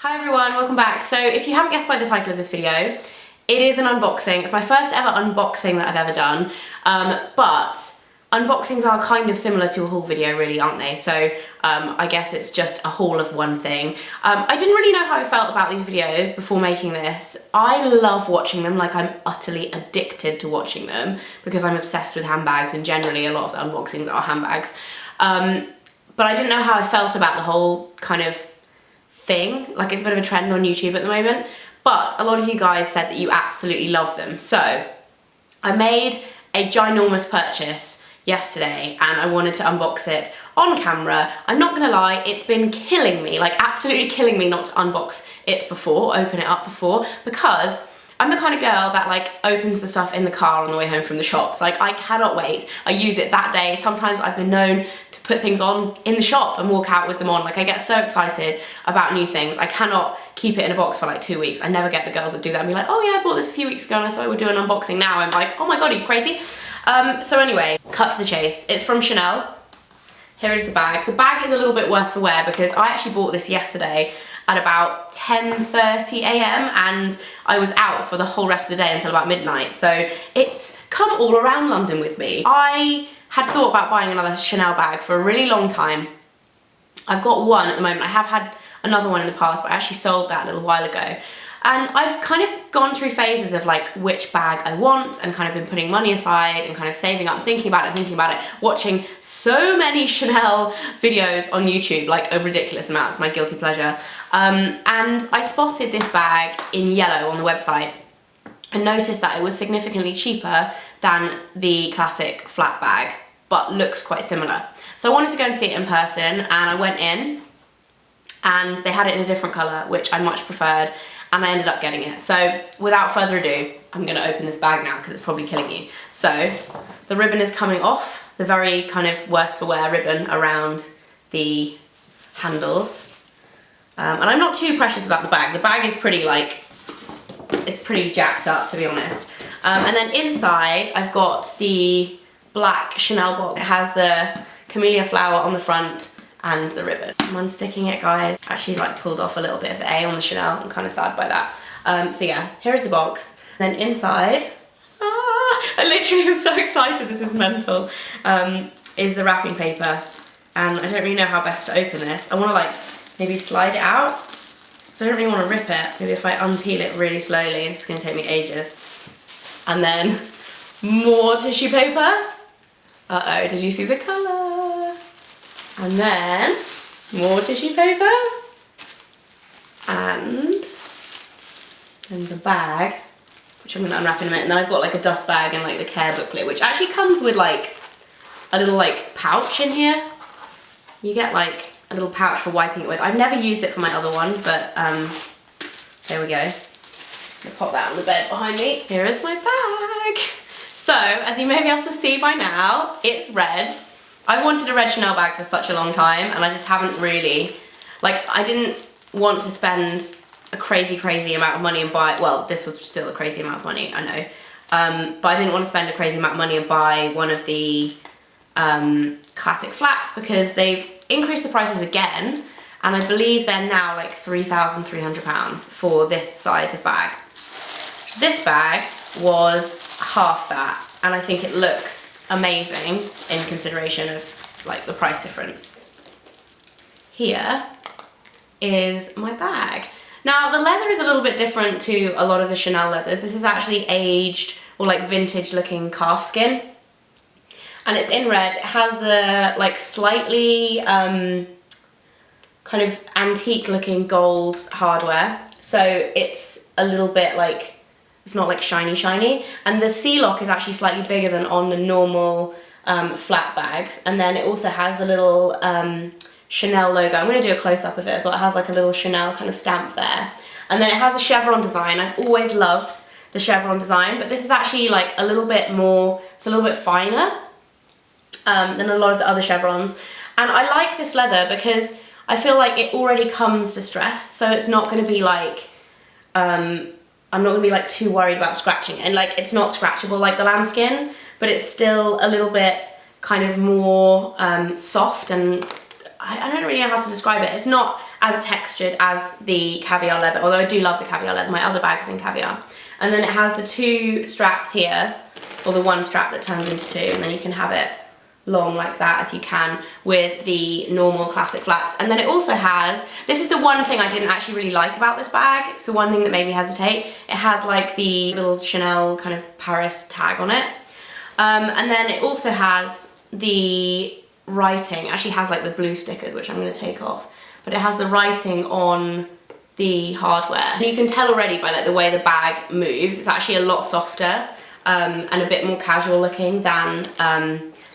Hi everyone, welcome back. So if you haven't guessed by the title of this video, it is an unboxing. It's my first ever unboxing that I've ever done, but unboxings are kind of similar to a haul video really, aren't they? So I guess it's just a haul of one thing. I didn't really know how I felt about these videos before making this. I love watching them, like I'm utterly addicted to watching them because I'm obsessed with handbags and generally a lot of the unboxings are handbags. But I didn't know how I felt about the whole kind of thing. Like, it's a bit of a trend on YouTube at the moment, but a lot of you guys said that you absolutely love them. So I made a ginormous purchase yesterday and I wanted to unbox it on camera. I'm not gonna lie, it's been killing me, like absolutely killing me not to unbox it before, open it up before, because I'm the kind of girl that like opens the stuff in the car on the way home from the shops. Like, I cannot wait. I use it that day. Sometimes I've been known to put things on in the shop and walk out with them on. Like, I get so excited about new things. I cannot keep it in a box for like 2 weeks. I never get the girls that do that and be like, oh yeah, I bought this a few weeks ago and I thought I would do an unboxing now. I'm like, oh my God, are you crazy? So anyway, cut to the chase. It's from Chanel. Here is the bag. The bag is a little bit worse for wear because I actually bought this yesterday at about 10:30 a.m. and I was out for the whole rest of the day until about midnight. So it's come all around London with me. I had thought about buying another Chanel bag for a really long time. I've got one at the moment. I have had another one in the past, but I actually sold that a little while ago. And I've kind of gone through phases of like which bag I want and kind of been putting money aside and kind of saving up and thinking about it, watching so many Chanel videos on YouTube, like a ridiculous amount. It's my guilty pleasure. And I spotted this bag in yellow on the website and noticed that it was significantly cheaper than the classic flat bag, but looks quite similar. So I wanted to go and see it in person and I went in and they had it in a different colour, which I much preferred. And I ended up getting it. So without further ado, I'm gonna open this bag now because it's probably killing me. So the ribbon is coming off, the very kind of worse for wear ribbon around the handles. And I'm not too precious about the bag. The bag is pretty like, it's pretty jacked up, to be honest. And then inside, I've got the black Chanel box. It has the camellia flower on the front and the ribbon. I'm unsticking it, guys. Actually like pulled off a little bit of the A on the Chanel. I'm kind of sad by that. So yeah, here's the box. Then inside, I literally am so excited, this is mental, is the wrapping paper. And I don't really know how best to open this. I wanna like maybe slide it out. So I don't really wanna rip it. Maybe if I unpeel it really slowly, it's gonna take me ages. And then more tissue paper. Uh-oh, did you see the color? And then more tissue paper, and then the bag, which I'm gonna unwrap in a minute. And then I've got like a dust bag and like the care booklet, which actually comes with like a little like pouch in here. You get like a little pouch for wiping it with. I've never used it for my other one, but there we go. I'm gonna pop that on the bed behind me. Here is my bag. So, as you may be able to see by now, it's red. I've wanted a red Chanel bag for such a long time and I just haven't really, like, I didn't want to spend a crazy amount of money and buy, well, this was still a crazy amount of money, I know, but I didn't want to spend a crazy amount of money and buy one of the classic flats because they've increased the prices again and I believe they're now like £3,300 for this size of bag. This bag was half that and I think it looks amazing in consideration of like the price difference. Here is my bag. Now the leather is a little bit different to a lot of the Chanel leathers. This is actually aged or like vintage looking calf skin. And it's in red. It has the like slightly kind of antique looking gold hardware. So it's a little bit like, it's not like shiny, and the C-lock is actually slightly bigger than on the normal flat bags, and then it also has a little Chanel logo. I'm going to do a close-up of it as well. It has like a little Chanel kind of stamp there, and then it has a chevron design. I've always loved the chevron design, but this is actually like a little bit more, it's a little bit finer than a lot of the other chevrons, and I like this leather because I feel like it already comes distressed, so it's not going to be like I'm not gonna be like too worried about scratching it. And like, it's not scratchable like the lambskin, but it's still a little bit kind of more soft and I don't really know how to describe it. It's not as textured as the caviar leather, although I do love the caviar leather. My other bag is in caviar. And then it has the 2 straps here, or the 1 strap that turns into 2, and then you can have it long like that as you can with the normal classic flaps. And then it also has, this is the one thing I didn't actually really like about this bag, it's the one thing that made me hesitate, it has like the little Chanel kind of Paris tag on it. And then it also has the writing, it actually has like the blue stickers, which I'm going to take off, but it has the writing on the hardware. And you can tell already by like the way the bag moves, it's actually a lot softer and a bit more casual looking than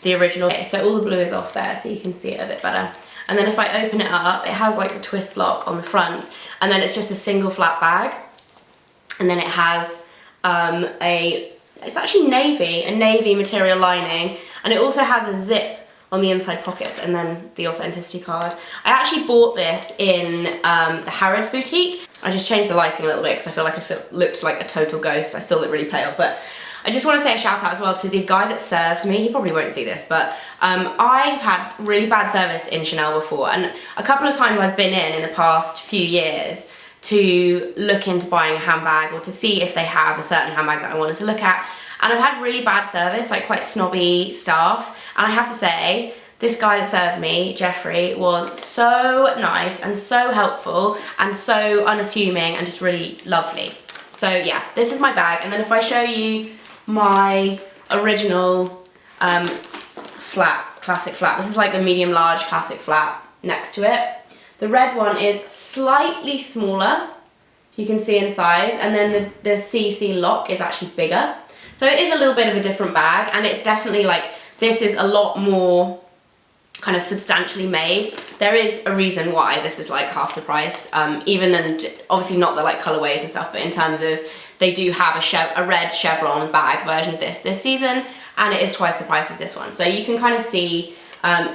the original. Okay, so all the blue is off there so you can see it a bit better. And then if I open it up, it has like the twist lock on the front, and then it's just a single flat bag. And then it has it's actually a navy material lining, and it also has a zip on the inside pockets, and then the authenticity card. I actually bought this in the Harrods boutique. I just changed the lighting a little bit because I feel like I looked like a total ghost. I still look really pale, but I just want to say a shout out as well to the guy that served me. He probably won't see this, but I've had really bad service in Chanel before, and a couple of times I've been in the past few years to look into buying a handbag or to see if they have a certain handbag that I wanted to look at, and I've had really bad service, like quite snobby staff, and I have to say, this guy that served me, Jeffrey, was so nice and so helpful and so unassuming and just really lovely. So yeah, this is my bag, and then if I show you my original classic flat. This is like the medium large classic flat next to it. The red one is slightly smaller, you can see in size, and then the CC lock is actually bigger. So it is a little bit of a different bag, and it's definitely like, this is a lot more kind of substantially made. There is a reason why this is like half the price, even then, obviously not the like colorways and stuff, but in terms of they do have a red chevron bag version of this season, and it is twice the price as this one. So you can kind of see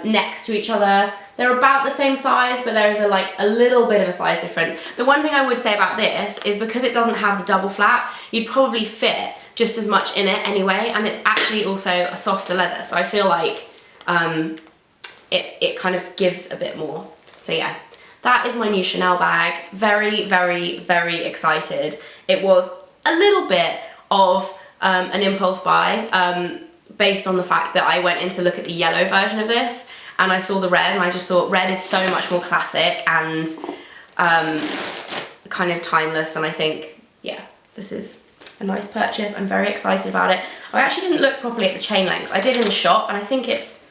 next to each other, they're about the same size, but there is a little bit of a size difference. The one thing I would say about this is because it doesn't have the double flap, you'd probably fit just as much in it anyway, and it's actually also a softer leather, so I feel like it kind of gives a bit more. So yeah, that is my new Chanel bag. Very, very, very excited. It was a little bit of an impulse buy based on the fact that I went in to look at the yellow version of this and I saw the red, and I just thought red is so much more classic and kind of timeless, and I think, yeah, this is a nice purchase. I'm very excited about it. I actually didn't look properly at the chain length. I did in the shop, and I think it's,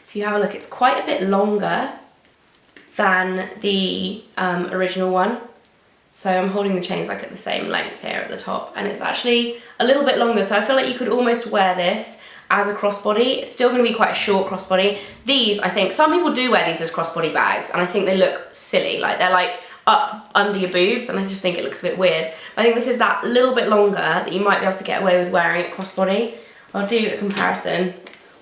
if you have a look, it's quite a bit longer than the original one. So I'm holding the chains like at the same length here at the top, and it's actually a little bit longer, so I feel like you could almost wear this as a crossbody. It's still going to be quite a short crossbody. These, I think, some people do wear these as crossbody bags, and I think they look silly, like they're like up under your boobs, and I just think it looks a bit weird. I think this is that little bit longer that you might be able to get away with wearing it crossbody. I'll do a comparison,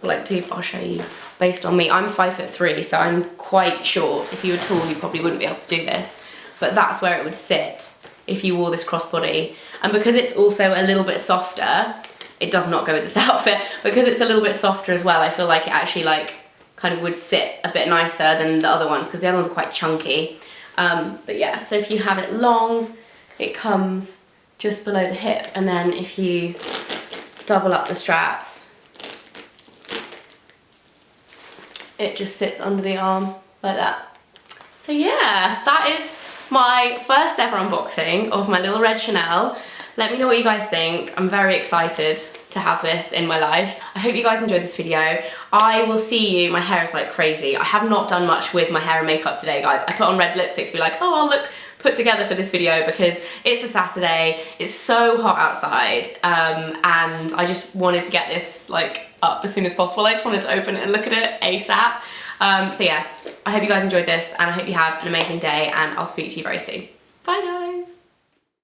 I'll show you based on me. I'm 5'3", so I'm quite short. If you were tall, you probably wouldn't be able to do this, but that's where it would sit if you wore this crossbody. And because it's also a little bit softer, it does not go with this outfit, because it's a little bit softer as well, I feel like it actually like kind of would sit a bit nicer than the other ones, because the other ones are quite chunky. But yeah, so if you have it long, it comes just below the hip, and then if you double up the straps, it just sits under the arm like that. So yeah, that is my first ever unboxing of my little red Chanel. Let me know what you guys think. I'm very excited to have this in my life. I hope you guys enjoyed this video. I will see you, my hair is like crazy. I have not done much with my hair and makeup today, guys. I put on red lipstick to be like, oh, I'll look put together for this video, because it's a Saturday, it's so hot outside, and I just wanted to get this like up as soon as possible. I just wanted to open it and look at it ASAP. So yeah, I hope you guys enjoyed this, and I hope you have an amazing day, and I'll speak to you very soon. Bye guys.